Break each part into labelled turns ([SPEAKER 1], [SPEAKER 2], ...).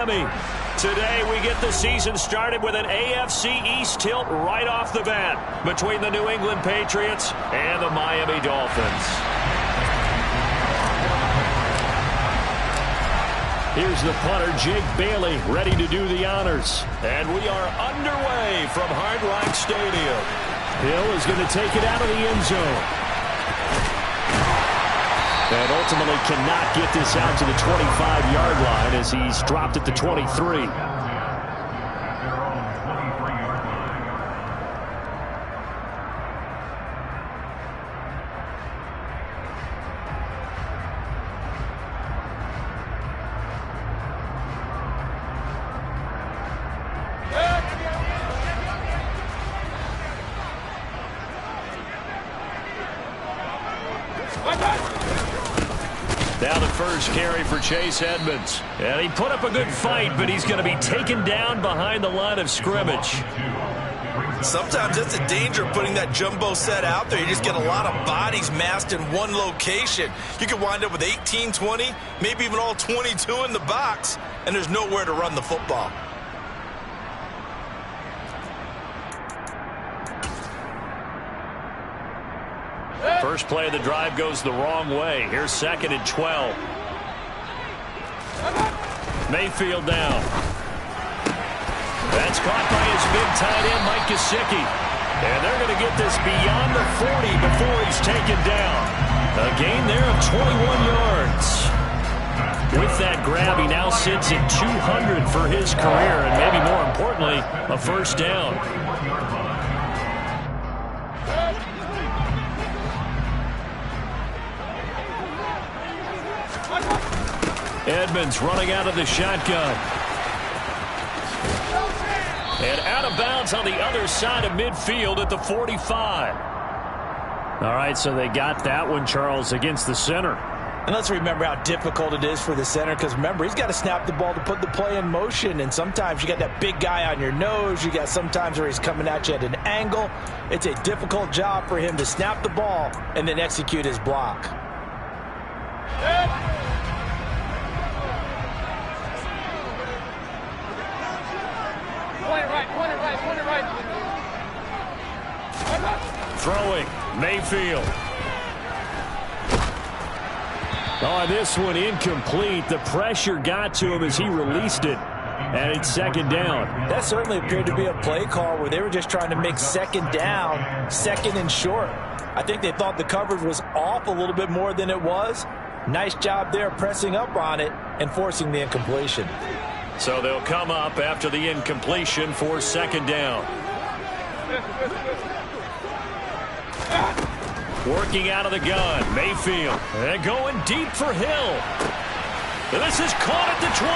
[SPEAKER 1] Today we get the season started with an AFC East tilt right off the bat between the New England Patriots and the Miami Dolphins. Here's the punter, Jake Bailey, ready to do the honors. And we are underway from Hard Rock Stadium. Hill is going to take it out of the end zone. And ultimately cannot get this out to the 25-yard line as he's dropped at the 23. Now the first carry for Chase Edmonds. And he put up a good fight, but he's going to be taken down behind the line of scrimmage.
[SPEAKER 2] Sometimes that's the danger of putting that jumbo set out there. You just get a lot of bodies massed in one location. You could wind up with 18, 20, maybe even all 22 in the box, and there's nowhere to run the football.
[SPEAKER 1] First play of the drive goes the wrong way. Here's 2nd and 12. Mayfield down. That's caught by his big tight end, Mike Gesicki. And they're going to get this beyond the 40 before he's taken down. A gain there of 21 yards. With that grab, he now sits at 200 for his career, and maybe more importantly, a first down. Edmonds running out of the shotgun. And out of bounds on the other side of midfield at the 45. All right, so they got that one, Charles, against the center.
[SPEAKER 3] And let's remember how difficult it is for the center, because remember, he's got to snap the ball to put the play in motion, and sometimes you got that big guy on your nose. You got sometimes where he's coming at you at an angle. It's a difficult job for him to snap the ball and then execute his block.
[SPEAKER 1] Throwing, Mayfield. Oh, this one incomplete. The pressure got to him as he released it. And it's 2nd down.
[SPEAKER 3] That certainly appeared to be a play call where they were just trying to make 2nd down, 2nd and short. I think they thought the coverage was off a little bit more than it was. Nice job there pressing up on it and forcing the incompletion.
[SPEAKER 1] So they'll come up after the incompletion for 2nd down. Working out of the gun, Mayfield. And going deep for Hill. And this is caught at the 20.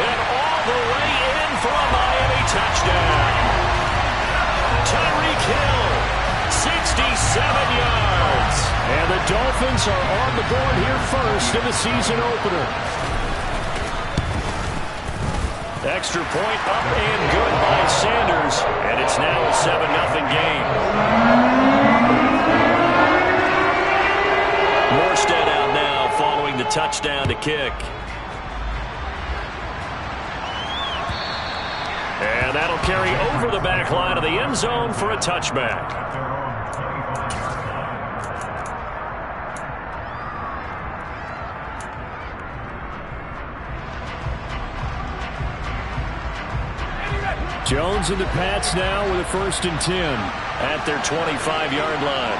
[SPEAKER 1] And all the way in for a Miami touchdown. Tyreek Hill, 67 yards. And the Dolphins are on the board here first in the season opener. Extra point up and good by Sanders. And it's now a 7-0 game. Morstead out now following the touchdown to kick. And that'll carry over the back line of the end zone for a touchback. Jones and the Pats now with a 1st and 10 at their 25-yard line.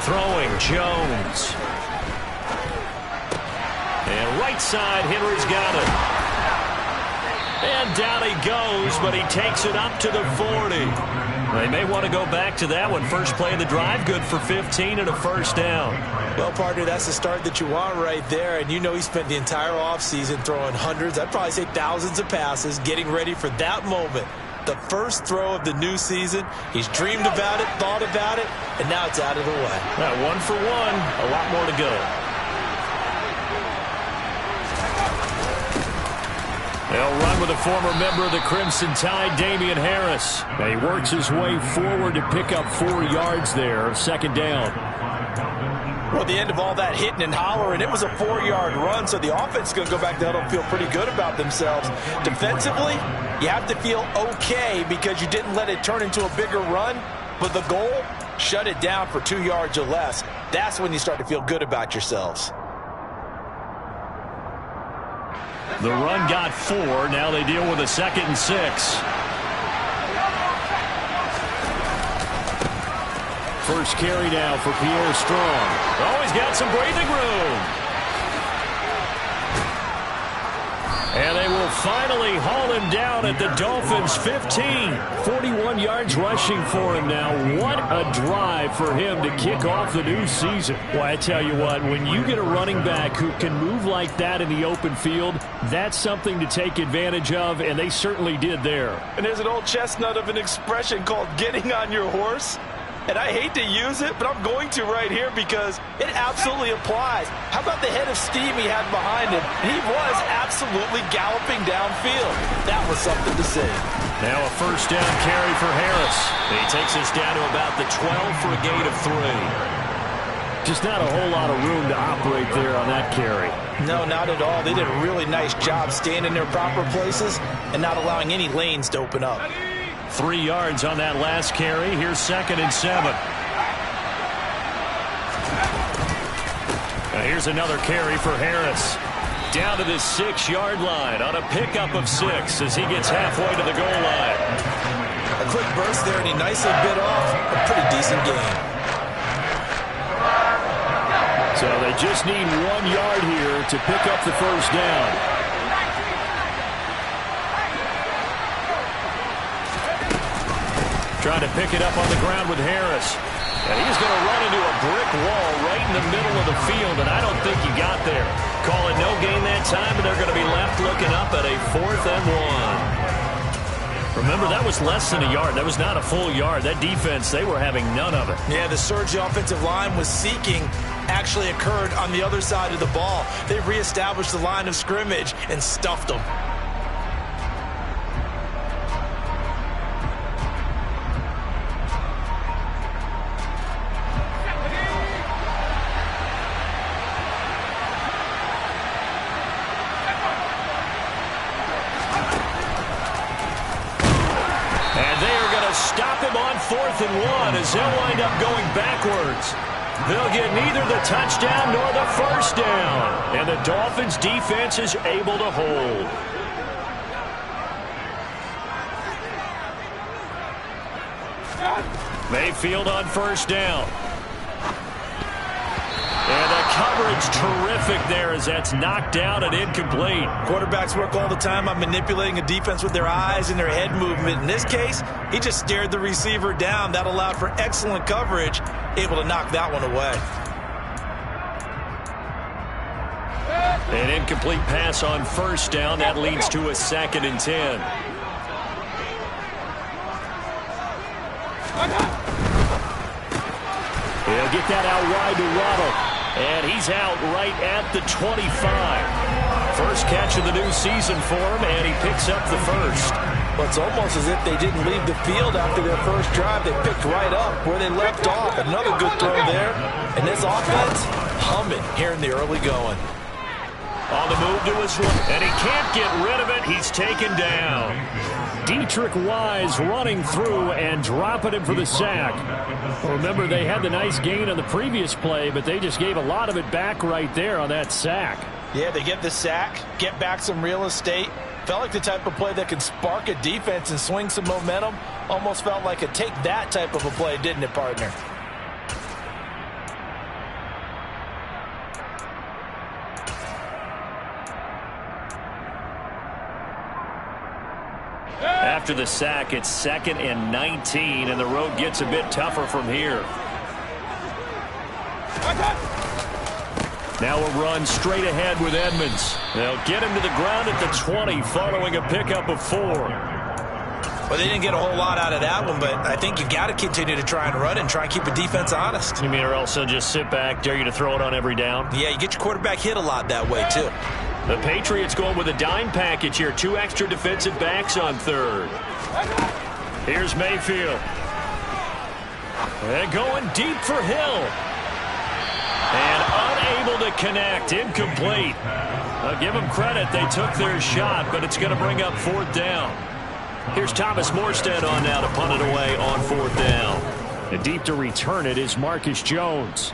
[SPEAKER 1] Throwing, Jones. And right side, Henry's got it. And down he goes, but he takes it up to the 40. They may want to go back to that one. First play of the drive, good for 15 and a first down.
[SPEAKER 3] Well, partner, that's the start that you want right there. And you know he spent the entire offseason throwing hundreds, I'd probably say thousands of passes, getting ready for that moment. The first throw of the new season. He's dreamed about it, thought about it, and now it's out of the way.
[SPEAKER 1] Now, 1 for 1, a lot more to go. They'll run with a former member of the Crimson Tide, Damian Harris. And he works his way forward to pick up 4 yards there, 2nd down.
[SPEAKER 3] Well, the end of all that hitting and hollering, it was a 4-yard run, so the offense is going to go back to huddle and feel pretty good about themselves. Defensively, you have to feel okay because you didn't let it turn into a bigger run, but the goal, shut it down for 2 yards or less. That's when you start to feel good about yourselves.
[SPEAKER 1] The run got 4. Now they deal with a 2nd and 6. First carry now for Pierre Strong. Oh, he's got some breathing room. And they will finally haul him down at the Dolphins' 15. 41 yards rushing for him now. What a drive for him to kick off the new season. Well, I tell you what, when you get a running back who can move like that in the open field, that's something to take advantage of, and they certainly did there.
[SPEAKER 3] And there's an old chestnut of an expression called getting on your horse. And I hate to use it, but I'm going to right here because it absolutely applies. How about the head of steam he had behind him? He was absolutely galloping downfield. That was something to see.
[SPEAKER 1] Now a first down carry for Harris. He takes us down to about the 12 for a gain of 3. Just not a whole lot of room to operate there on that carry.
[SPEAKER 3] No, not at all. They did a really nice job staying in their proper places and not allowing any lanes to open up.
[SPEAKER 1] 3 yards on that last carry. Here's 2nd and 7. Now here's another carry for Harris. Down to the 6-yard line on a pickup of 6 as he gets halfway to the goal line.
[SPEAKER 3] A quick burst there, and he nicely bit off a pretty decent gain.
[SPEAKER 1] So they just need 1 yard here to pick up the first down. Trying to pick it up on the ground with Harris. And he's going to run into a brick wall right in the middle of the field, and I don't think he got there. Call it no gain that time, and they're going to be left looking up at a 4th and 1. Remember, that was less than a yard. That was not a full yard. That defense, they were having none of it.
[SPEAKER 3] Yeah, the surge the offensive line was seeking actually occurred on the other side of the ball. They reestablished the line of scrimmage and stuffed them.
[SPEAKER 1] Stop him on 4th and 1 as they'll wind up going backwards. They'll get neither the touchdown nor the first down. And the Dolphins defense is able to hold. Mayfield on first down. And the coverage terrific there as that's knocked down and incomplete.
[SPEAKER 3] Quarterbacks work all the time on manipulating a defense with their eyes and their head movement. In this case, he just stared the receiver down. That allowed for excellent coverage, able to knock that one away.
[SPEAKER 1] An incomplete pass on first down. That leads to a 2nd and 10. He'll get that out wide to Waddle. And he's out right at the 25. First catch of the new season for him, and he picks up the first.
[SPEAKER 3] Well, it's almost as if they didn't leave the field after their first drive. They picked right up where they left off. Another good throw there. And this offense, humming here in the early going.
[SPEAKER 1] On the move to his right, and he can't get rid of it. He's taken down. Dietrich Wise running through and dropping him for the sack. Remember, they had the nice gain on the previous play, but they just gave a lot of it back right there on that sack.
[SPEAKER 3] Yeah, they get the sack, get back some real estate. Felt like the type of play that can spark a defense and swing some momentum. Almost felt like a take that type of a play, didn't it, partner?
[SPEAKER 1] After the sack, it's 2nd and 19, and the road gets a bit tougher from here. Now a run straight ahead with Edmonds. They'll get him to the ground at the 20 following a pickup of 4.
[SPEAKER 3] Well, they didn't get a whole lot out of that one, but I think you've got to continue to try and run and try and keep a defense honest.
[SPEAKER 1] You mean or else they'll just sit back, dare you to throw it on every down?
[SPEAKER 3] Yeah, you get your quarterback hit a lot that way, too.
[SPEAKER 1] The Patriots going with a dime package here. 2 extra defensive backs on 3rd. Here's Mayfield. And going deep for Hill. to connect. Incomplete. Give them credit. They took their shot, but it's going to bring up fourth down. Here's Thomas Morstead on now to punt it away on fourth down. And deep to return it is Marcus Jones.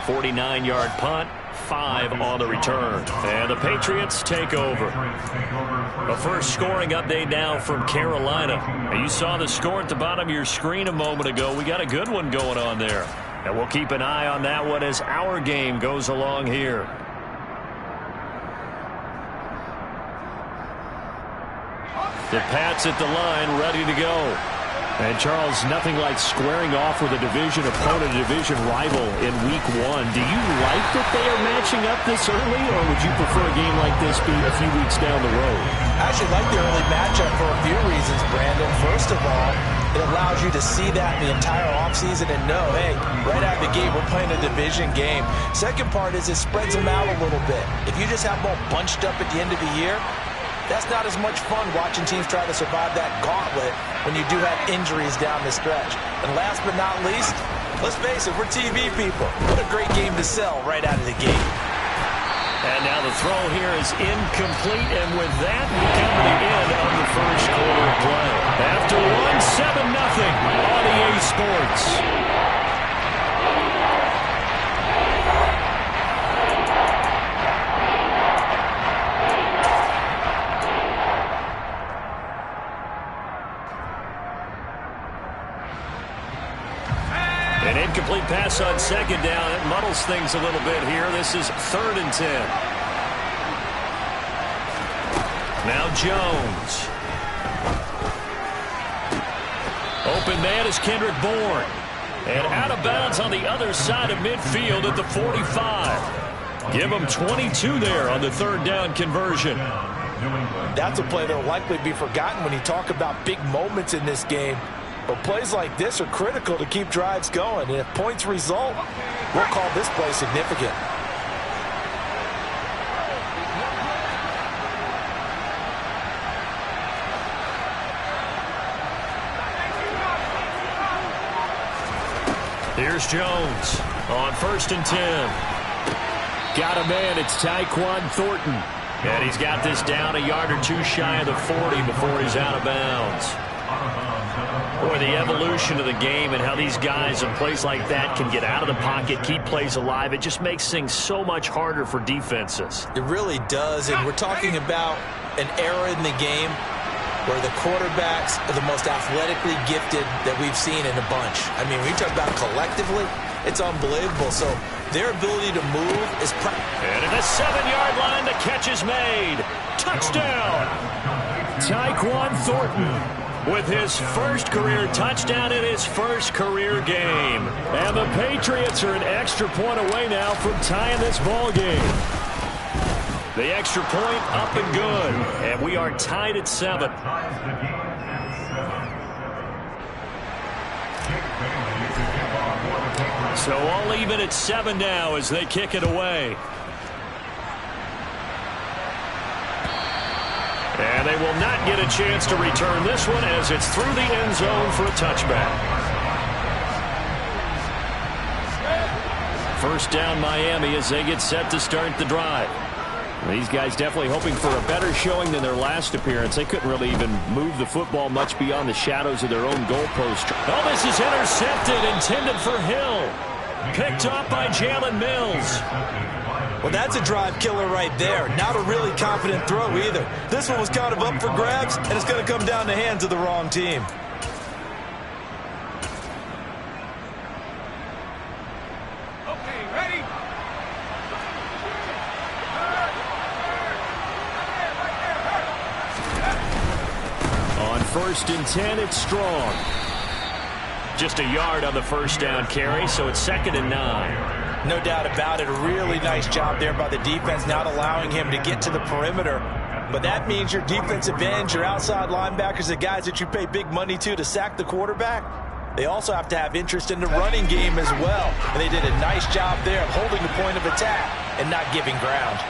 [SPEAKER 1] 49-yard punt, 5 on the return. And the Patriots take over. A first scoring update now from Carolina. And you saw the score at the bottom of your screen a moment ago. We got a good one going on there. And we'll keep an eye on that one as our game goes along here. The Pats at the line, ready to go. And, Charles, nothing like squaring off with a division opponent, a division rival in Week 1. Do you like that they are matching up this early, or would you prefer a game like this be a few weeks down the road?
[SPEAKER 3] I actually like the early matchup for a few reasons, Brandon. First of all, it allows you to see that the entire offseason and know, hey, right out of the gate, we're playing a division game. Second part is it spreads them out a little bit. If you just have them all bunched up at the end of the year, that's not as much fun watching teams try to survive that gauntlet when you do have injuries down the stretch. And last but not least, let's face it, we're TV people. What a great game to sell right out of the gate.
[SPEAKER 1] And now the throw here is incomplete, and with that, we come to the end of the first quarter of play. After one, 7-0 on EA Sports. An incomplete pass on second down. It muddles things a little bit here. This is 3rd and 10. Now Jones. Open man is Kendrick Bourne. And out of bounds on the other side of midfield at the 45. Give them 22 there on the 3rd down conversion.
[SPEAKER 3] That's a play that will likely be forgotten when you talk about big moments in this game. But plays like this are critical to keep drives going. And if points result, we'll call this play significant.
[SPEAKER 1] Here's Jones on 1st and 10. Got a man. It's Tyquan Thornton. And he's got this down a yard or two shy of the 40 before he's out of bounds. Boy, the evolution of the game and how these guys in plays like that can get out of the pocket, keep plays alive, it just makes things so much harder for defenses.
[SPEAKER 3] It really does, and we're talking about an era in the game where the quarterbacks are the most athletically gifted that we've seen in a bunch. I mean, when you talk about collectively, it's unbelievable. So their ability to move is...
[SPEAKER 1] And at the 7-yard line, the catch is made. Touchdown! Tyquan Thornton with his first career touchdown in his first career game. And the Patriots are an extra point away now from tying this ball game. The extra point up and good. And we are tied at 7. So all even at 7 now as they kick it away. And they will not get a chance to return this one as it's through the end zone for a touchback. First down Miami as they get set to start the drive. These guys definitely hoping for a better showing than their last appearance. They couldn't really even move the football much beyond the shadows of their own goalpost. Oh, this is intercepted, intended for Hill. Picked off by Jalen Mills.
[SPEAKER 3] Well, that's a drive killer right there. Not a really confident throw either. This one was kind of up for grabs, and it's going to come down the hands of the wrong team.
[SPEAKER 4] Okay, ready?
[SPEAKER 1] On 1st and 10, it's Strong. Just a yard on the first down carry, so it's 2nd and 9.
[SPEAKER 3] No doubt about it. A really nice job there by the defense, not allowing him to get to the perimeter. But that means your defensive ends, your outside linebackers, the guys that you pay big money to sack the quarterback, they also have to have interest in the running game as well. And they did a nice job there of holding the point of attack and not giving ground.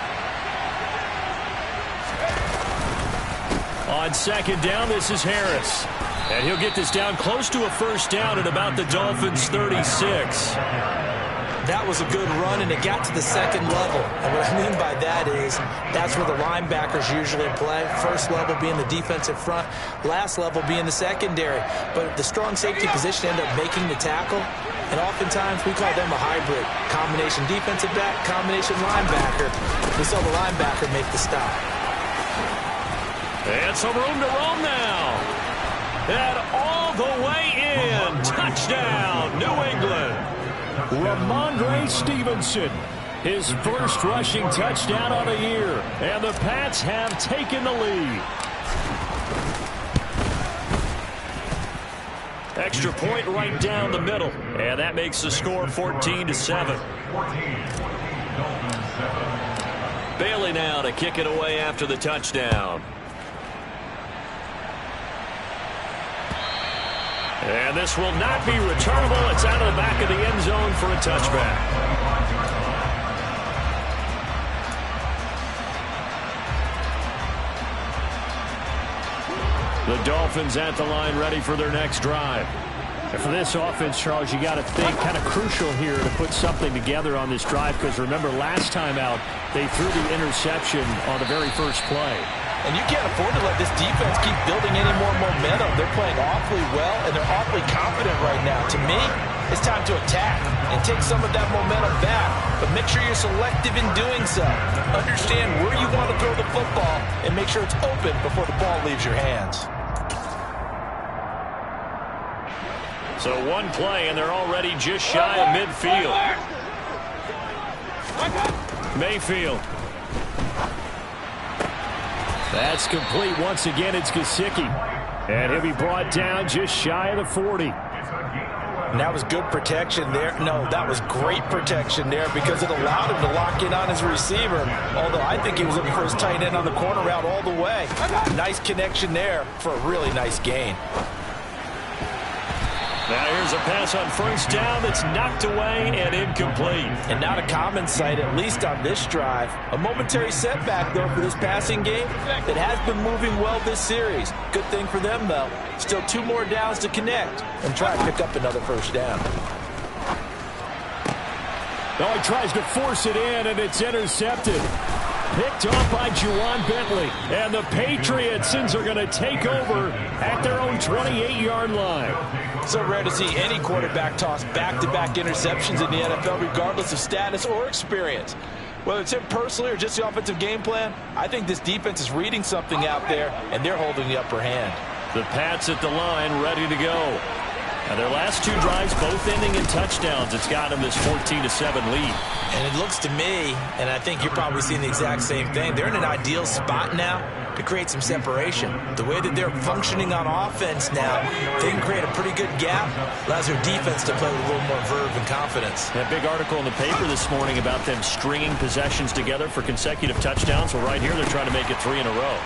[SPEAKER 1] On 2nd down, this is Harris. And he'll get this down close to a first down at about the Dolphins' 36.
[SPEAKER 3] That was a good run, and it got to the second level. And what I mean by that is that's where the linebackers usually play. First level being the defensive front, last level being the secondary. But the strong safety position ended up making the tackle, and oftentimes we call them a hybrid. Combination defensive back, combination linebacker. We saw the linebacker make the stop.
[SPEAKER 1] And some room to roam now. And all the way in. Touchdown, New England. Ramondre Stevenson, his first rushing touchdown on the year, and the Pats have taken the lead. Extra point right down the middle, and that makes the score 14-7. Bailey now to kick it away after the touchdown. And this will not be returnable. It's out of the back of the end zone for a touchback. The Dolphins at the line ready for their next drive.
[SPEAKER 5] And for this offense, Charles, you got to think kind of crucial here to put something together on this drive, because remember last time out they threw the interception on the very first play.
[SPEAKER 3] And you can't afford to let this defense keep building any more momentum. They're playing awfully well, and they're awfully confident right now. To me, it's time to attack and take some of that momentum back. But make sure you're selective in doing so. Understand where you want to throw the football and make sure it's open before the ball leaves your hands.
[SPEAKER 1] So one play, and they're already just shy of midfield. Mayfield. That's complete once again. It's Gesicki. And he'll be brought down just shy of the 40.
[SPEAKER 3] And that was good protection there. No, that was great protection there because it allowed him to lock in on his receiver. Although I think he was looking for his tight end on the corner route all the way. Nice connection there for a really nice gain.
[SPEAKER 1] Now here's a pass on first down that's knocked away and incomplete.
[SPEAKER 3] And not a common sight, at least on this drive. A momentary setback, though, for this passing game that has been moving well this series. Good thing for them, though. Still 2 more downs to connect and try to pick up another first down.
[SPEAKER 1] Now he tries to force it in, and it's intercepted. Picked off by Juwan Bentley. And the Patriots are going to take over at their own 28-yard line.
[SPEAKER 3] So rare to see any quarterback toss back-to-back interceptions in the NFL, regardless of status or experience. Whether it's him personally or just the offensive game plan, I think this defense is reading something out there, and they're holding the upper hand.
[SPEAKER 1] The Pats at the line, ready to go. And their last 2 drives, both ending in touchdowns. It's got them this 14-7 lead.
[SPEAKER 3] And it looks to me, and I think you're probably seeing the exact same thing, they're in an ideal spot now to create some separation. The way that they're functioning on offense now, they can create a pretty good gap. Allows their defense to play with a little more verve and confidence.
[SPEAKER 1] That big article in the paper this morning about them stringing possessions together for consecutive touchdowns. Well, right here they're trying to make it 3 in a row.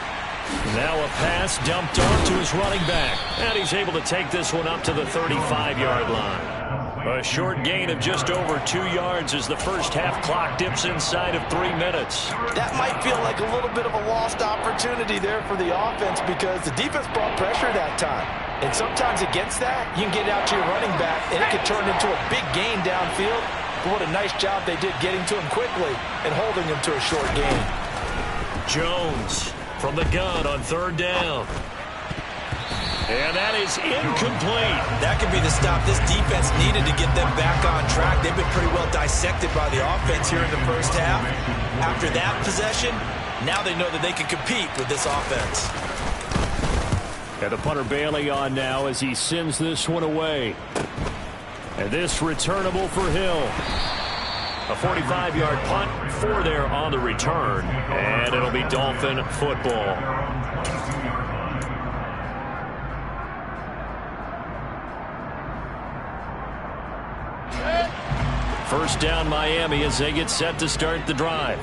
[SPEAKER 1] Now a pass dumped off to his running back. And he's able to take this one up to the 35-yard line. A short gain of just over 2 yards as the first half clock dips inside of 3 minutes.
[SPEAKER 3] That might feel like a little bit of a lost opportunity there for the offense because the defense brought pressure that time. And sometimes against that, you can get out to your running back and it could turn into a big gain downfield. But what a nice job they did getting to him quickly and holding him to a short gain.
[SPEAKER 1] Jones from the gun on 3rd down. And that is incomplete.
[SPEAKER 3] That could be the stop this defense needed to get them back on track. They've been pretty well dissected by the offense here in the first half. After that possession, now they know that they can compete with this offense.
[SPEAKER 1] And the punter Bailey on now as he sends this one away. And this returnable for Hill. A 45-yard punt, 4 there on the return. And it'll be Dolphin football. First down Miami as they get set to start the drive.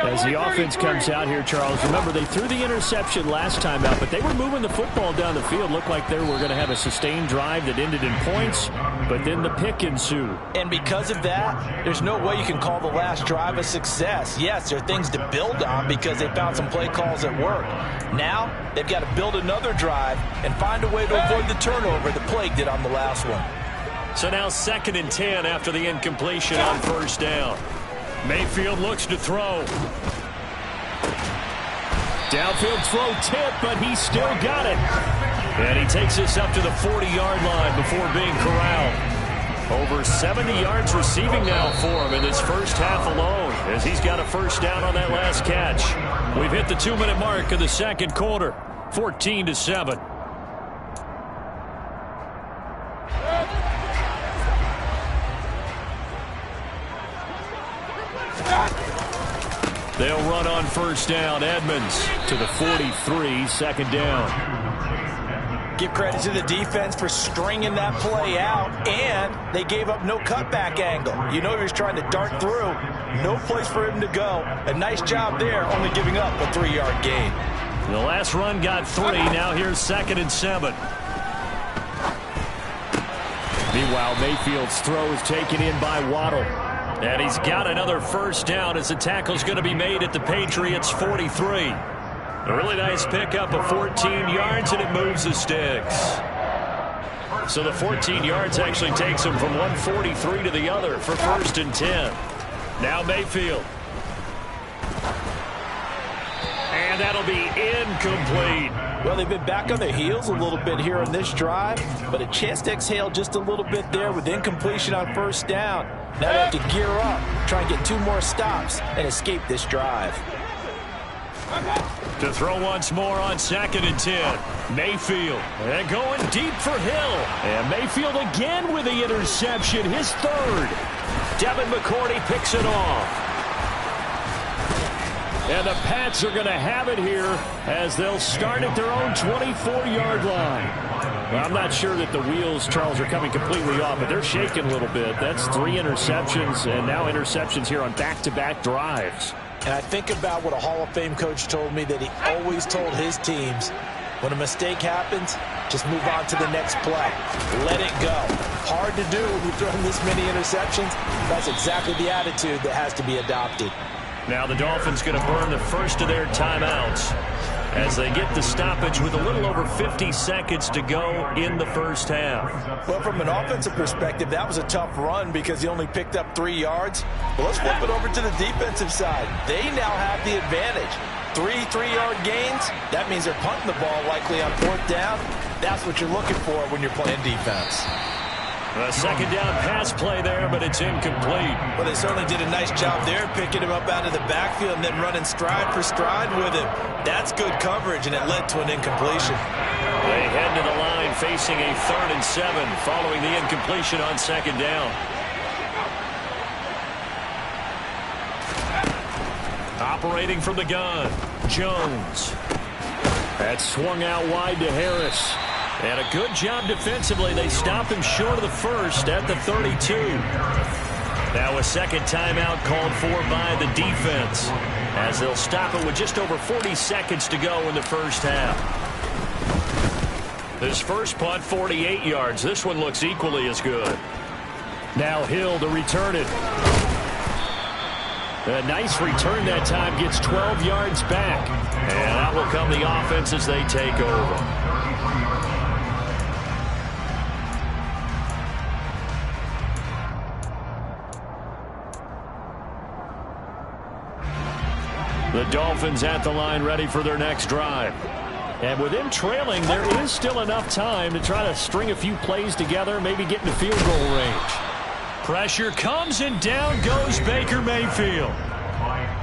[SPEAKER 5] As the offense comes out here, Charles, remember they threw the interception last time out, but they were moving the football down the field. Looked like they were going to have a sustained drive that ended in points, but then the pick ensued.
[SPEAKER 3] And because of that, there's no way you can call the last drive a success. Yes, there are things to build on because they found some play calls that work. Now, they've got to build another drive and find a way to avoid the turnover that plagued it on the last one.
[SPEAKER 1] So now 2nd and 10 after the incompletion on 1st down. Mayfield looks to throw. Downfield throw tip, but he still got it. And he takes this up to the 40-yard line before being corralled. Over 70 yards receiving now for him in this first half alone, as he's got a 1st down on that last catch. We've hit the 2-minute mark of the 2nd quarter, 14-7. They'll run on 1st down. Edmonds to the 43, 2nd down.
[SPEAKER 3] Give credit to the defense for stringing that play out, and they gave up no cutback angle. You know he was trying to dart through. No place for him to go. A nice job there, only giving up a 3-yard gain.
[SPEAKER 1] The last run got 3. Now here's 2nd and 7. Meanwhile, Mayfield's throw is taken in by Waddle. And he's got another 1st down as the tackle's going to be made at the Patriots' 43. A really nice pickup of 14 yards, and it moves the sticks. So the 14 yards actually takes him from 143 to the other for 1st and 10. Now Mayfield. And that'll be incomplete.
[SPEAKER 3] Well, they've been back on their heels a little bit here on this drive, but a chance to exhale just a little bit there with incompletion on 1st down. Now they have to gear up, try and get 2 more stops, and escape this drive.
[SPEAKER 1] To throw once more on 2nd and 10. Mayfield. And going deep for Hill. And Mayfield again with the interception, his 3rd. Devin McCourty picks it off. And the Pats are going to have it here as they'll start at their own 24-yard line. Well, I'm not sure that the wheels, Charles, are coming completely off, but they're shaking a little bit. That's 3 interceptions, and now interceptions here on back-to-back drives.
[SPEAKER 3] And I think about what a Hall of Fame coach told me that he always told his teams, when a mistake happens, just move on to the next play. Let it go. Hard to do when you're throwing this many interceptions. That's exactly the attitude that has to be adopted.
[SPEAKER 1] Now the Dolphins going to burn the first of their timeouts as they get the stoppage with a little over 50 seconds to go in the first half.
[SPEAKER 3] Well, from an offensive perspective, that was a tough run because he only picked up 3 yards. But let's flip it over to the defensive side. They now have the advantage. 3-3-yard gains, that means they're punting the ball likely on 4th down. That's what you're looking for when you're playing defense.
[SPEAKER 1] A 2nd down pass play there, but it's incomplete.
[SPEAKER 2] Well, they certainly did a nice job there, picking him up out of the backfield and then running stride for stride with him. That's good coverage, and it led to an incompletion.
[SPEAKER 1] They head to the line facing a 3rd and 7 following the incompletion on 2nd down. Operating from the gun, Jones. That swung out wide to Harris. And a good job defensively. They stop him short of the 1st at the 32. Now a 2nd timeout called for by the defense as they'll stop it with just over 40 seconds to go in the first half. This first punt, 48 yards. This one looks equally as good. Now Hill to return it. A nice return that time, gets 12 yards back. And out will come the offense as they take over. The Dolphins at the line ready for their next drive. And with them trailing, there is still enough time to try to string a few plays together, maybe get into field goal range. Pressure comes, and down goes Baker Mayfield.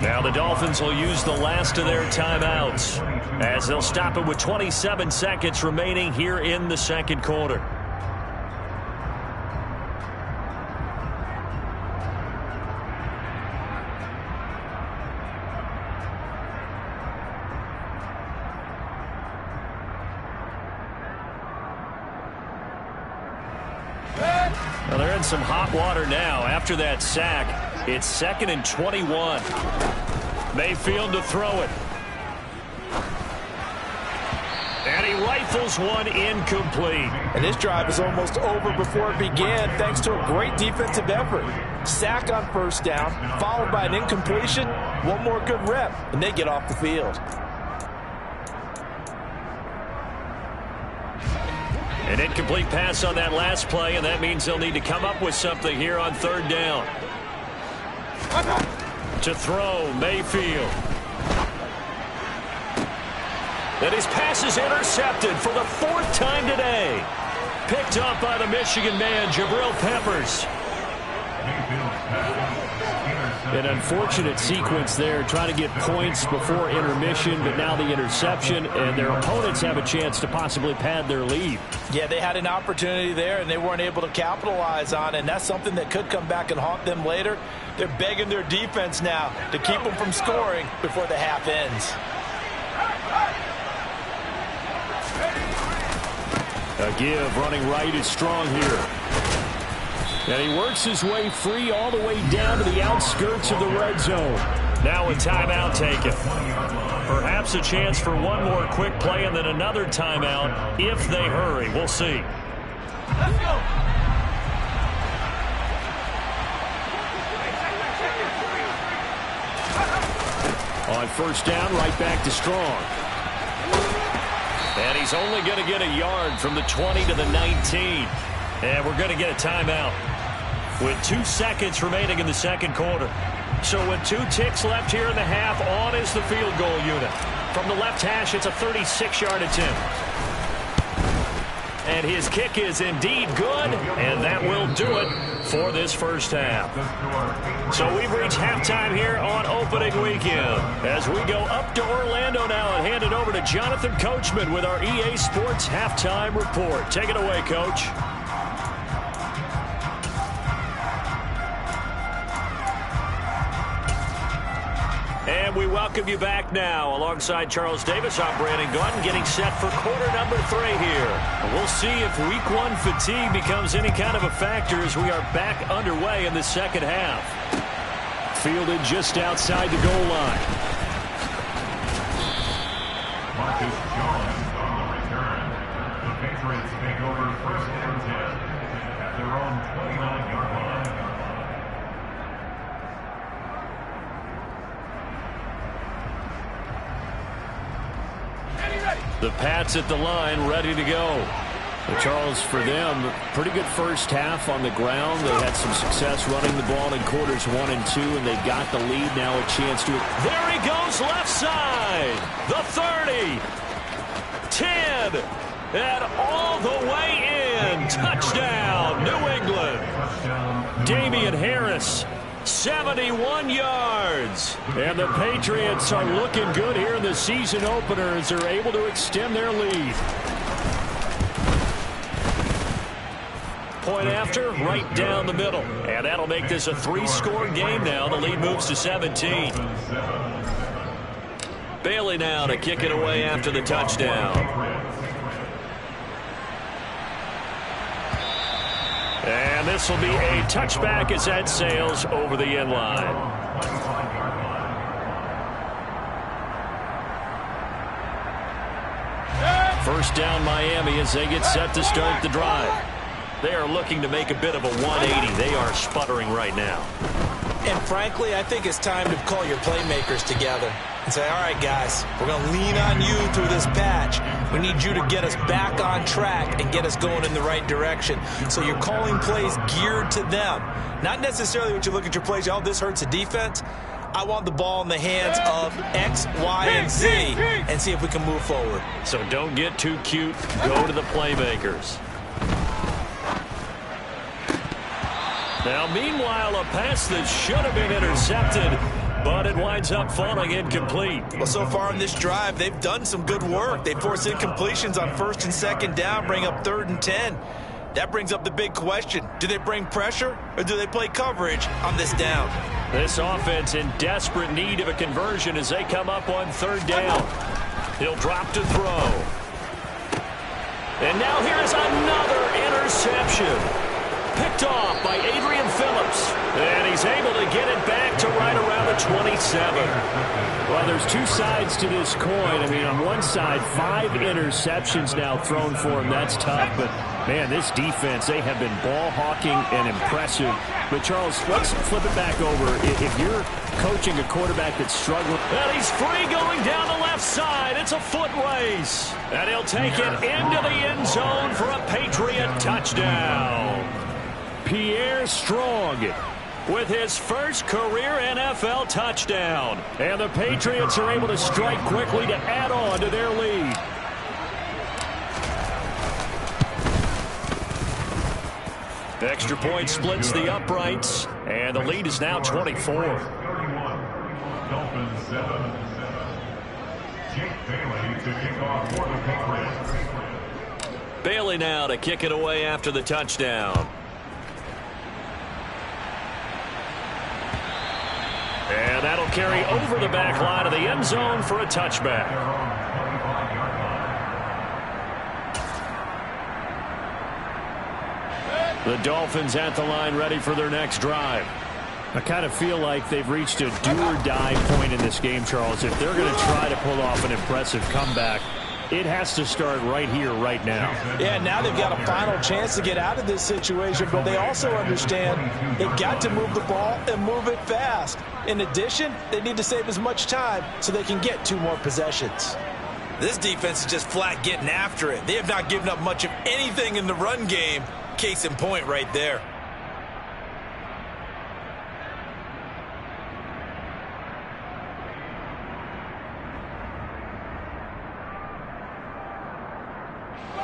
[SPEAKER 1] Now the Dolphins will use the last of their timeouts as they'll stop it with 27 seconds remaining here in the 2nd quarter. Well, they're in some hot water now after that sack. It's 2nd and 21. Mayfield to throw it. And he rifles one incomplete.
[SPEAKER 3] And this drive is almost over before it began thanks to a great defensive effort. Sack on first down, followed by an incompletion, one more good rep, and they get off the field.
[SPEAKER 1] An incomplete pass on that last play, and that means they'll need to come up with something here on third down. To throw, Mayfield. And his pass is intercepted for the fourth time today. Picked up by the Michigan man, Jabril Peppers.
[SPEAKER 5] An unfortunate sequence there, trying to get points before intermission, but now the interception, and their opponents have a chance to possibly pad their lead.
[SPEAKER 3] Yeah, they had an opportunity there, and they weren't able to capitalize on it, and that's something that could come back and haunt them later. They're begging their defense now to keep them from scoring before the half ends.
[SPEAKER 5] A give, running right is strong here. And he works his way free all the way down to the outskirts of the red zone.
[SPEAKER 1] Now a timeout taken. Perhaps a chance for one more quick play and then another timeout if they hurry. We'll see.
[SPEAKER 4] Let's go.
[SPEAKER 5] On first down, right back to Strong.
[SPEAKER 1] And he's only going to get a yard from the 20 to the 19. And we're going to get a timeout with 2 seconds remaining in the second quarter. So with 2 ticks left here in the half, on is the field goal unit. From the left hash, it's a 36-yard attempt. And his kick is indeed good, and that will do it for this first half. So we've reached halftime here on opening weekend. As we go up to Orlando now and hand it over to Jonathan Coachman with our EA Sports Halftime Report. Take it away, Coach. And we welcome you back now. Alongside Charles Davis, I'm Brandon Gunn, getting set for quarter number 3 here. And we'll see if week 1 fatigue becomes any kind of a factor as we are back underway in the second half. Fielded just outside the goal line.
[SPEAKER 6] Marcus Jones on the return. The Patriots take over first and 10 at their own 29-yard line.
[SPEAKER 1] The Pats at the line, ready to go.
[SPEAKER 5] Well, Charles, for them, pretty good first half on the ground. They had some success running the ball in quarters 1 and 2, and they got the lead. Now a chance to...
[SPEAKER 1] There he goes, left side. The 30. 10. And all the way in. Touchdown, New England. Damian Harris. 71 yards.
[SPEAKER 5] And the Patriots are looking good here in the season opener as they're able to extend their lead.
[SPEAKER 1] Point after, right down the middle. And that'll make this a 3-score game now. The lead moves to 17. Bailey now to kick it away after the touchdown. And this will be a touchback as that sails over the end line. First down Miami as they get set to start the drive. They are looking to make a bit of a 180. They are sputtering right now.
[SPEAKER 3] And frankly, I think it's time to call your playmakers together and say, all right, guys, we're going to lean on you through this patch. We need you to get us back on track and get us going in the right direction. So you're calling plays geared to them. Not necessarily what you look at your plays, oh, this hurts the defense. I want the ball in the hands of X, Y, and Z and see if we can move forward.
[SPEAKER 1] So don't get too cute. Go to the playmakers. Now, meanwhile, a pass that should have been intercepted, but it winds up falling incomplete.
[SPEAKER 3] Well, so far in this drive, they've done some good work. They force incompletions on first and second down, bring up 3rd and 10. That brings up the big question. Do they bring pressure or do they play coverage on this down?
[SPEAKER 1] This offense in desperate need of a conversion as they come up on 3rd down. He'll drop to throw. And now here's another interception. Picked off by Adrian Phillips. And he's able to get it back to right around the 27.
[SPEAKER 5] Well, there's two sides to this coin. I mean, on one side, 5 interceptions now thrown for him. That's tough. But, man, this defense, they have been ball hawking and impressive. But, Charles, let's flip it back over. If you're coaching a quarterback that's struggling.
[SPEAKER 1] And he's free going down the left side. It's a foot race. And he'll take it into the end zone for a Patriot touchdown.
[SPEAKER 5] Pierre Strong
[SPEAKER 1] with his first career NFL touchdown. And the Patriots are able to strike quickly to add on to their lead. Extra point splits the uprights, and the lead is now 24.
[SPEAKER 6] Dolphins 7. Jake Bailey to kick off for the Patriots.
[SPEAKER 1] Bailey now to kick it away after the touchdown. And that'll carry over the back line of the end zone for a touchback. The Dolphins at the line ready for their next drive.
[SPEAKER 5] I kind of feel like they've reached a do-or-die point in this game, Charles. If they're going to try to pull off an impressive comeback, it has to start right here, right now.
[SPEAKER 3] Yeah, now they've got a final chance to get out of this situation, but they also understand they've got to move the ball and move it fast. In addition, they need to save as much time so they can get 2 more possessions.
[SPEAKER 2] This defense is just flat getting after it. They have not given up much of anything in the run game. Case in point right there.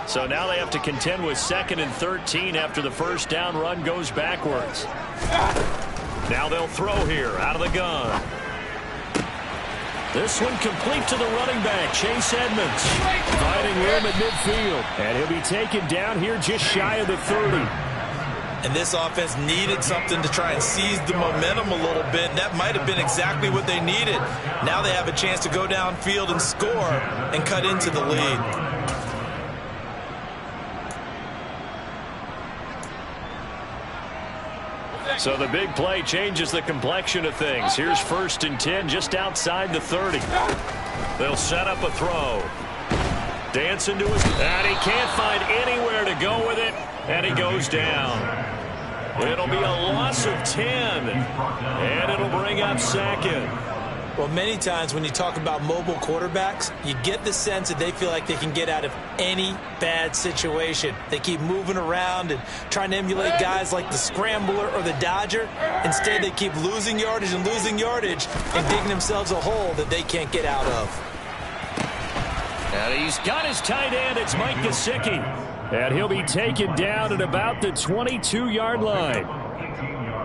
[SPEAKER 1] So now they have to contend with 2nd and 13 after the first down run goes backwards. Now they'll throw here out of the gun. This one complete to the running back, Chase Edmonds. Finding room at midfield. And he'll be taken down here just shy of the 30.
[SPEAKER 2] And this offense needed something to try and seize the momentum a little bit. And that might have been exactly what they needed. Now they have a chance to go downfield and score and cut into the lead.
[SPEAKER 1] So the big play changes the complexion of things. Here's 1st and 10 just outside the 30. They'll set up a throw. Dancing to his... And he can't find anywhere to go with it. And he goes down. It'll be a loss of 10. And it'll bring up 2nd.
[SPEAKER 3] Well, many times when you talk about mobile quarterbacks, you get the sense that they feel like they can get out of any bad situation. They keep moving around and trying to emulate guys like the Scrambler or the Dodger. Instead, they keep losing yardage and digging themselves a hole that they can't get out of.
[SPEAKER 1] And he's got his tight end. It's Mike Gesicki.
[SPEAKER 5] And he'll be taken down at about the 22-yard line.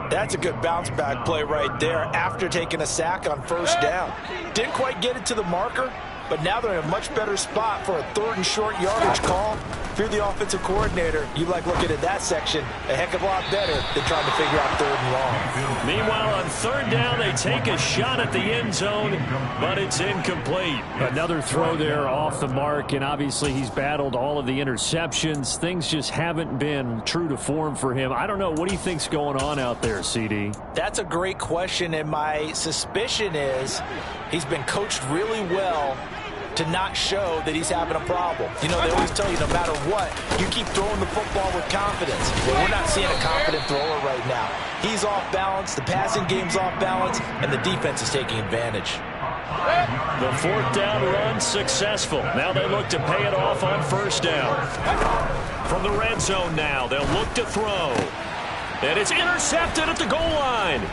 [SPEAKER 3] That's a good bounce-back play right there after taking a sack on 1st down. Didn't quite get it to the marker, but now they're in a much better spot for a 3rd and short yardage call. If you're the offensive coordinator, you like looking at that section a heck of a lot better than trying to figure out 3rd and long.
[SPEAKER 1] Meanwhile, on 3rd down, they take a shot at the end zone, but it's incomplete.
[SPEAKER 5] Another throw there off the mark, and obviously he's battled all of the interceptions. Things just haven't been true to form for him. I don't know. What do you think's going on out there, CD?
[SPEAKER 3] That's a great question, and my suspicion is he's been coached really well to not show that he's having a problem. You know, they always tell you no matter what, you keep throwing the football with confidence. Well, we're not seeing a confident thrower right now. He's off balance, the passing game's off balance, and the defense is taking advantage.
[SPEAKER 1] The 4th down run successful. Now they look to pay it off on 1st down. From the red zone now, they'll look to throw. And it's intercepted at the goal line.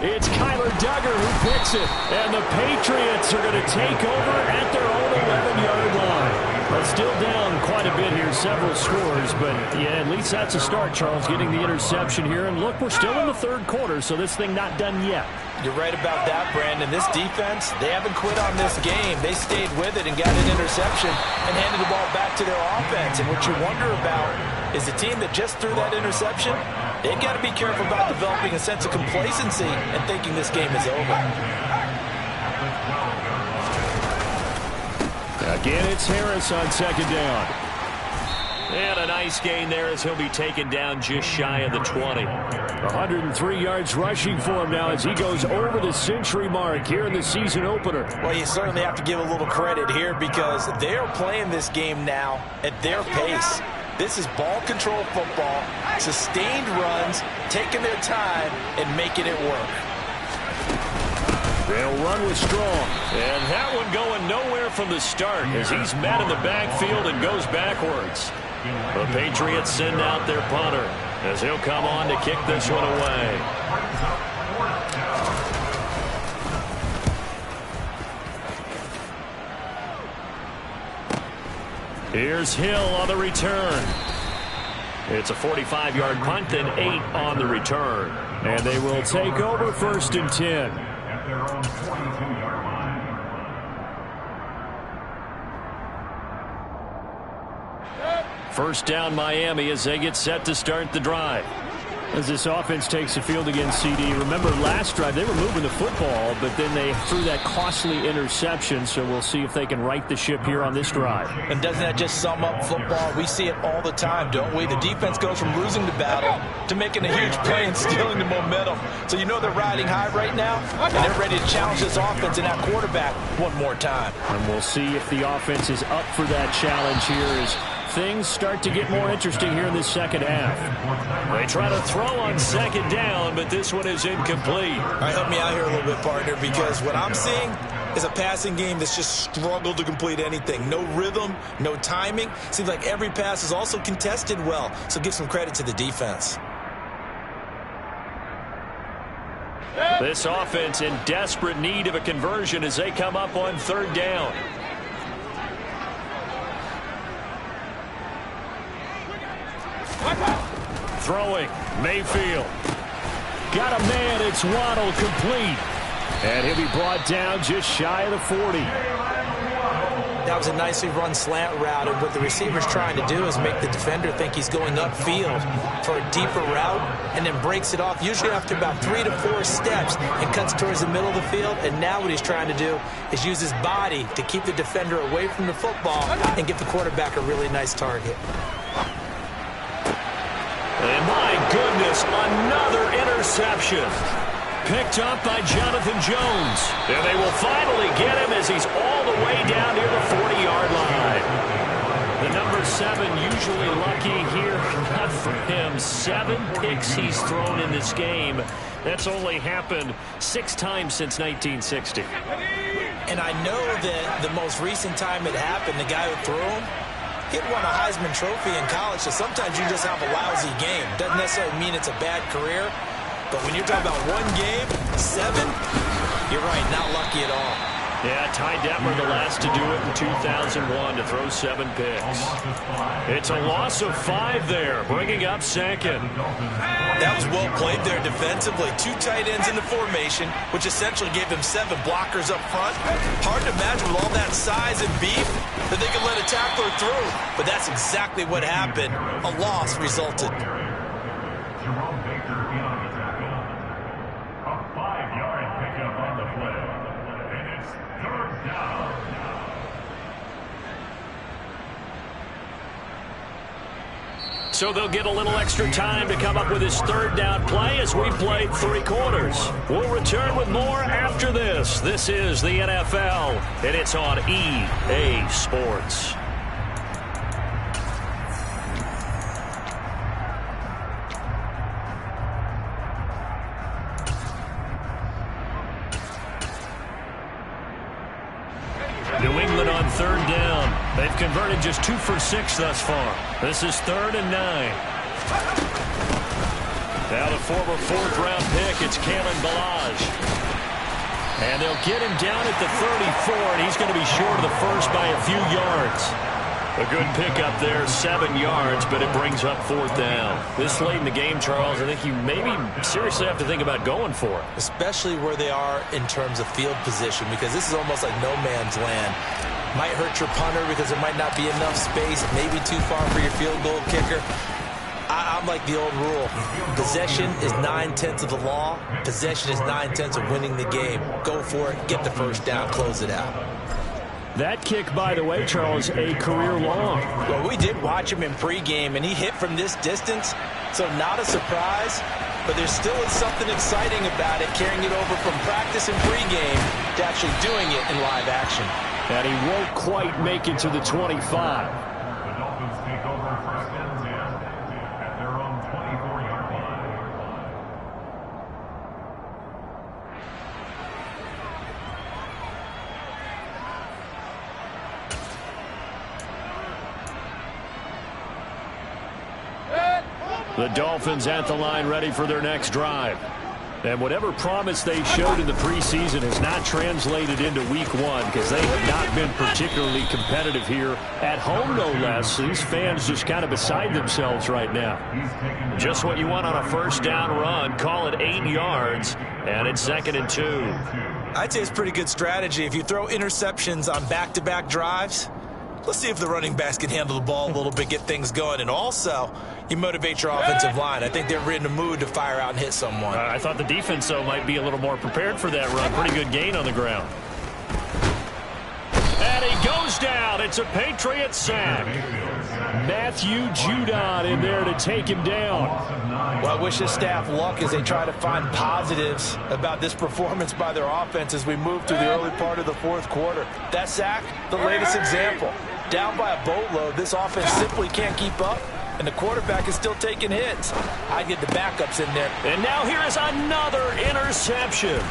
[SPEAKER 1] It's Kyler Duggar who picks it. And the Patriots are going to take over at their own 11-yard line. But still down quite a bit here, several scores. But, yeah, at least that's a start, Charles, getting the interception here. And, look, we're still in the 3rd quarter, so this thing not done yet.
[SPEAKER 3] You're right about that, Brandon. This defense, they haven't quit on this game. They stayed with it and got an interception and handed the ball back to their offense. And what you wonder about is the team that just threw that interception, they've got to be careful about developing a sense of complacency and thinking this game is over.
[SPEAKER 5] Again, it's Harris on 2nd down.
[SPEAKER 1] And a nice gain there as he'll be taken down just shy of the 20.
[SPEAKER 5] 103 yards rushing for him now as he goes over the century mark here in the season opener.
[SPEAKER 3] Well, you certainly have to give a little credit here because they're playing this game now at their pace. This is ball control football, sustained runs, taking their time and making it work.
[SPEAKER 5] They'll run with Strong.
[SPEAKER 1] And that one going nowhere from the start as he's met in the backfield and goes backwards. The Patriots send out their punter as he'll come on to kick this one away. Here's Hill on the return. It's a 45-yard punt and 8 on the return.
[SPEAKER 5] And they will take over 1st and 10.
[SPEAKER 6] At their own 42-yard line.
[SPEAKER 1] First down Miami as they get set to start the drive.
[SPEAKER 5] As this offense takes the field against CD, remember last drive they were moving the football, but then they threw that costly interception, so we'll see if they can right the ship here on this drive.
[SPEAKER 3] And doesn't that just sum up football? We see it all the time, don't we? The defense goes from losing the battle to making a huge play and stealing the momentum. So you know they're riding high right now, and they're ready to challenge this offense and that quarterback one more time.
[SPEAKER 5] And we'll see if the offense is up for that challenge here as things start to get more interesting here in this second half.
[SPEAKER 1] They try to throw on second down, but this one is incomplete.
[SPEAKER 2] All right, help me out here a little bit, partner, because what I'm seeing is a passing game that's just struggled to complete anything. No rhythm, no timing. Seems like every pass is also contested well, so give some credit to the defense.
[SPEAKER 1] This offense in desperate need of a conversion as they come up on 3rd down. Throwing, Mayfield. Got a man, it's Waddle, complete.
[SPEAKER 5] And he'll be brought down just shy of the 40.
[SPEAKER 3] That was a nicely run slant route, and what the receiver's trying to do is make the defender think he's going upfield for a deeper route and then breaks it off, usually after about 3 to 4 steps, and cuts towards the middle of the field. And now what he's trying to do is use his body to keep the defender away from the football and give the quarterback a really nice target.
[SPEAKER 1] And my goodness, another interception. Picked up by Jonathan Jones. And they will finally get him as he's all the way down near the 40-yard line. The number 7 usually lucky here. Not for him. 7 picks he's thrown in this game. That's only happened 6 times since 1960.
[SPEAKER 3] And I know that the most recent time it happened, the guy who threw him, he had won a Heisman Trophy in college, so sometimes you just have a lousy game. Doesn't necessarily mean it's a bad career, but when you're talking about 1 game, 7, you're right, not lucky at all.
[SPEAKER 1] Yeah, Ty Detmer the last to do it in 2001 to throw 7 picks. It's a loss of 5 there, bringing up 2nd.
[SPEAKER 2] That was well played there defensively. 2 tight ends in the formation, which essentially gave them 7 blockers up front. Hard to imagine with all that size and beef that they could let a tackler through. But that's exactly what happened. A loss resulted.
[SPEAKER 6] Jerome Baker in on the tackle. A 5-yard pickup on the play. And it's 3rd down.
[SPEAKER 1] So they'll get a little extra time to come up with his 3rd down play as we played 3 quarters. We'll return with more after this. This is the NFL, and it's on EA Sports. New England on 3rd down. They've converted just 2 for 6 thus far. This is 3rd and 9. Now the former 4th-round pick, it's Kalen Ballage. And they'll get him down at the 34, and he's going to be short of the first by a few yards. A good pickup there, 7 yards, but it brings up 4th down. This late in the game, Charles, I think you maybe seriously have to think about going for it.
[SPEAKER 3] Especially where they are in terms of field position, because this is almost like no man's land. Might hurt your punter because there might not be enough space, maybe too far for your field goal kicker. I'm like the old rule. Possession is 9/10 of the law. Possession is 9/10 of winning the game. Go for it, get the first down, close it out.
[SPEAKER 5] That kick, by the way, Charles, a career long.
[SPEAKER 3] Well, we did watch him in pregame, and he hit from this distance, so not a surprise. but there still is something exciting about it, carrying it over from practice and pregame to actually doing it in live action.
[SPEAKER 5] And he won't quite make it to the 25.
[SPEAKER 6] The Dolphins take over first and 10 at their own 24-yard line.
[SPEAKER 5] The Dolphins at the line ready for their next drive. And whatever promise they showed in the preseason has not translated into week one because they have not been particularly competitive here at home, no less. These fans just kind of beside themselves right now.
[SPEAKER 1] Just what you want on a first down run. Call it 8 yards, and it's 2nd and 2.
[SPEAKER 2] I'd say it's pretty good strategy. If you throw interceptions on back-to-back drives, let's see if the running backs can handle the ball a little bit, get things going, and also you motivate your offensive line. I think they're in the mood to fire out and hit someone.
[SPEAKER 1] I thought the defense, though, might be a little more prepared for that run. Pretty good gain on the ground. And he goes down. It's a Patriot sack. Matthew Judon in there to take him down.
[SPEAKER 3] Well, I wish his staff luck as they try to find positives about this performance by their offense as we move through the early part of the fourth quarter. That sack, the latest example. Down by a boatload, this offense simply can't keep up, and the quarterback is still taking hits. I'd get the backups in there.
[SPEAKER 5] And now here is another interception.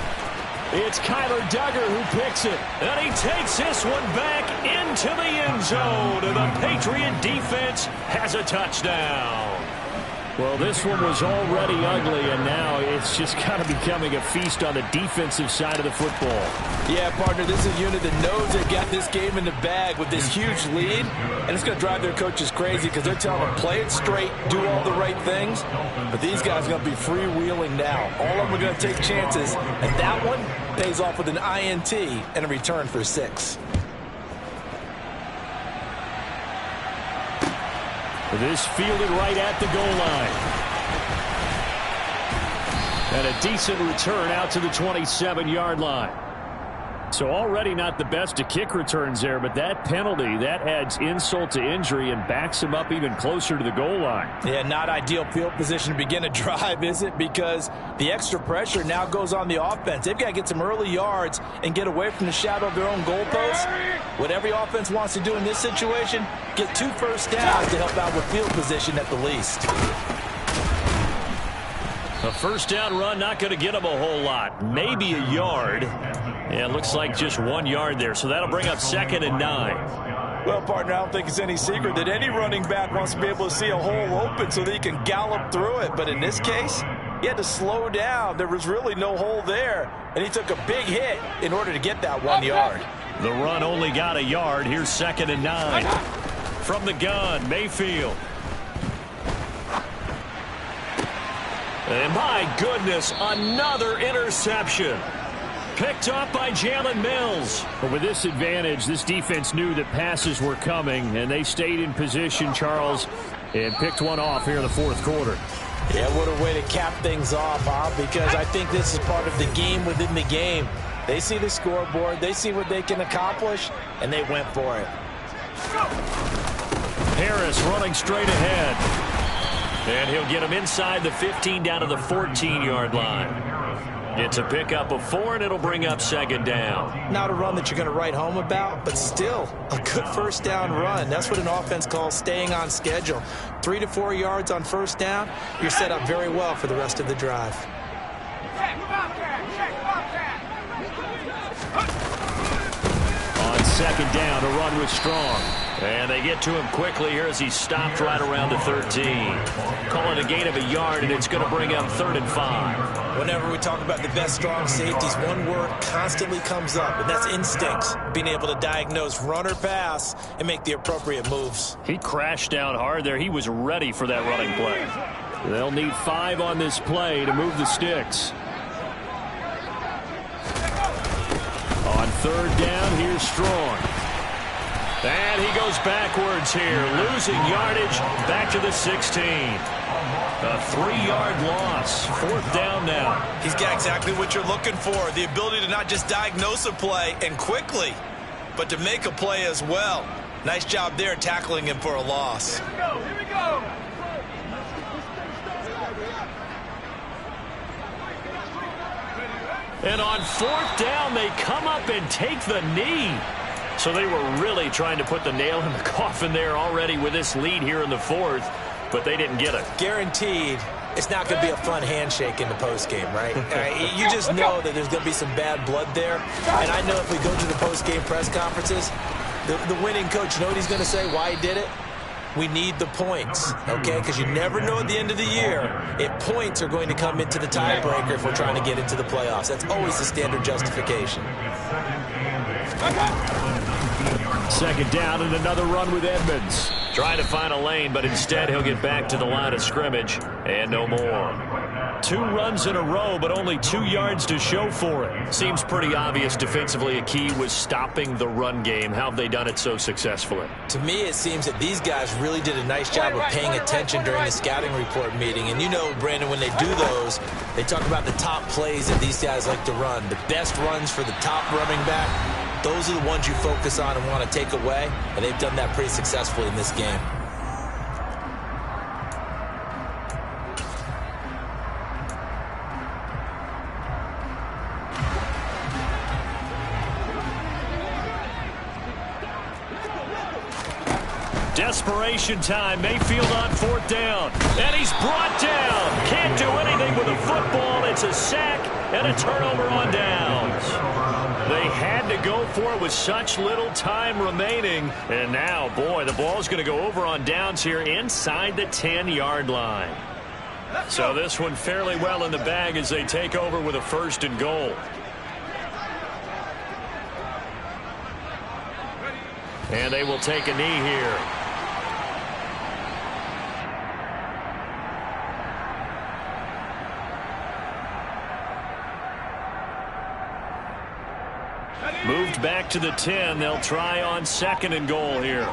[SPEAKER 5] It's Kyler Duggar who picks it, and he takes this one back into the end zone, and the Patriot defense has a touchdown. Well, this one was already ugly, and now it's just kind of becoming a feast on the defensive side of the football.
[SPEAKER 3] Yeah, partner, this is a unit that knows they got this game in the bag with this huge lead, and it's going to drive their coaches crazy because they're telling them play it straight, do all the right things, but these guys are going to be freewheeling now. All of them are going to take chances, and that one pays off with an INT and a return for 6.
[SPEAKER 5] This fielded right at the goal line. And a decent return out to the 27-yard line. So already not the best of kick returns there, but that penalty, that adds insult to injury and backs him up even closer to the goal line.
[SPEAKER 3] Yeah, not ideal field position to begin a drive, is it? Because the extra pressure now goes on the offense. They've got to get some early yards and get away from the shadow of their own goalposts. What every offense wants to do in this situation, get 2 first downs to help out with field position at the least.
[SPEAKER 1] A first down run not going to get him a whole lot. Maybe a yard. Yeah, it looks like just 1 yard there, so that'll bring up 2nd and 9.
[SPEAKER 3] Well, partner, I don't think it's any secret that any running back wants to be able to see a hole open so that he can gallop through it. But in this case, he had to slow down. There was really no hole there, and he took a big hit in order to get that 1 yard.
[SPEAKER 1] The run only got a yard. Here's 2nd and 9. From the gun, Mayfield. And my goodness, another interception. Picked up by Jalen Mills.
[SPEAKER 5] But with this advantage, this defense knew that passes were coming, and they stayed in position, Charles, and picked one off here in the fourth quarter.
[SPEAKER 3] Yeah, what a way to cap things off, huh? Because I think this is part of the game within the game. They see the scoreboard, they see what they can accomplish, and they went for it.
[SPEAKER 1] Harris running straight ahead. And he'll get him inside the 15 down to the 14-yard line. It's a pickup of 4, and it'll bring up 2nd down.
[SPEAKER 3] Not a run that you're going to write home about, but still a good first down run. That's what an offense calls staying on schedule. 3 to 4 yards on first down, you're set up very well for the rest of the drive.
[SPEAKER 1] On 2nd down, a run with Strong. And they get to him quickly here as he stopped right around the 13. Calling a gain of a yard, and it's going to bring up 3rd and 5.
[SPEAKER 2] Whenever we talk about the best strong safeties, one word constantly comes up, and that's instincts. Being able to diagnose run or pass and make the appropriate moves.
[SPEAKER 1] He crashed down hard there. He was ready for that running play.
[SPEAKER 5] They'll need 5 on this play to move the sticks. On 3rd down, here's Strong.
[SPEAKER 1] And he goes backwards here, losing yardage back to the 16. A 3-yard loss, 4th down now.
[SPEAKER 2] He's got exactly what you're looking for, the ability to not just diagnose a play and quickly, but to make a play as well. Nice job there tackling him for a loss.
[SPEAKER 4] Here we go.
[SPEAKER 1] And on fourth down, they come up and take the knee. So they were really trying to put the nail in the coffin there already with this lead here in the fourth, but they didn't get it.
[SPEAKER 3] Guaranteed it's not going to be a fun handshake in the postgame, right? You just know that there's going to be some bad blood there. And I know if we go to the postgame press conferences, the winning coach, you know what he's going to say, why he did it? We need the points, okay? Because you never know at the end of the year if points are going to come into the tiebreaker if we're trying to get into the playoffs. That's always the standard justification.
[SPEAKER 5] Second down and another run with Edmonds.
[SPEAKER 1] Trying to find a lane, but instead he'll get back to the line of scrimmage and no more. 2 runs in a row, but only 2 yards to show for it. Seems pretty obvious defensively a key was stopping the run game. How have they done it so successfully?
[SPEAKER 3] To me, it seems that these guys really did a nice job of paying attention during the scouting report meeting. And you know, Brandon, when they do those, they talk about the top plays that these guys like to run. The best runs for the top running back. Those are the ones you focus on and want to take away, and they've done that pretty successfully in this game.
[SPEAKER 1] Desperation time. Mayfield on fourth down. And he's brought down. Can't do anything with a football. It's a sack and a turnover on downs. They had to go for it with such little time remaining. And now, boy, the ball's going to go over on downs here inside the 10-yard line. So this one fairly well in the bag as they take over with a 1st and goal. And they will take a knee here. Moved back to the 10. They'll try on 2nd and goal here.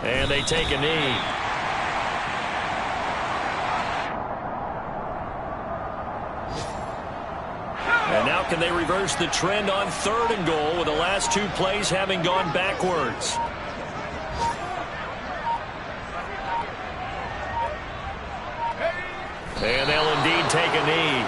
[SPEAKER 1] And they take a knee. And now can they reverse the trend on 3rd and goal with the last 2 plays having gone backwards? And they'll indeed take a knee.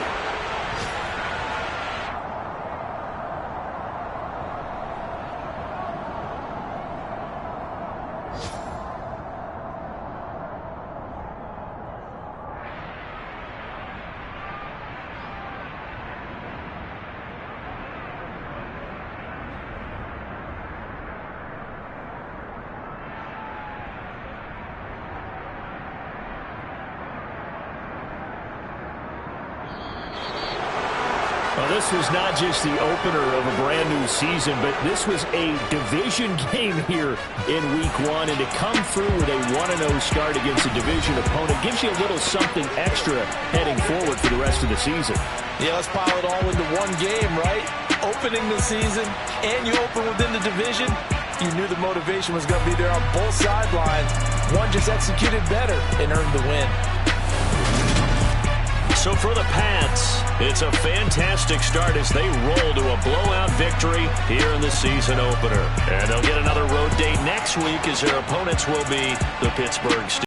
[SPEAKER 1] Well, this was not just the opener of a brand new season, but this was a division game here in week 1. And to come through with a 1-0 start against a division opponent gives you a little something extra heading forward for the rest of the season.
[SPEAKER 3] Yeah, let's pile it all into one game, right? Opening the season, and you open within the division. You knew the motivation was going to be there on both sidelines. One just executed better and earned the win.
[SPEAKER 1] So for the Pats, it's a fantastic start as they roll to a blowout victory here in the season opener. And they'll get another road date next week as their opponents will be the Pittsburgh Steelers.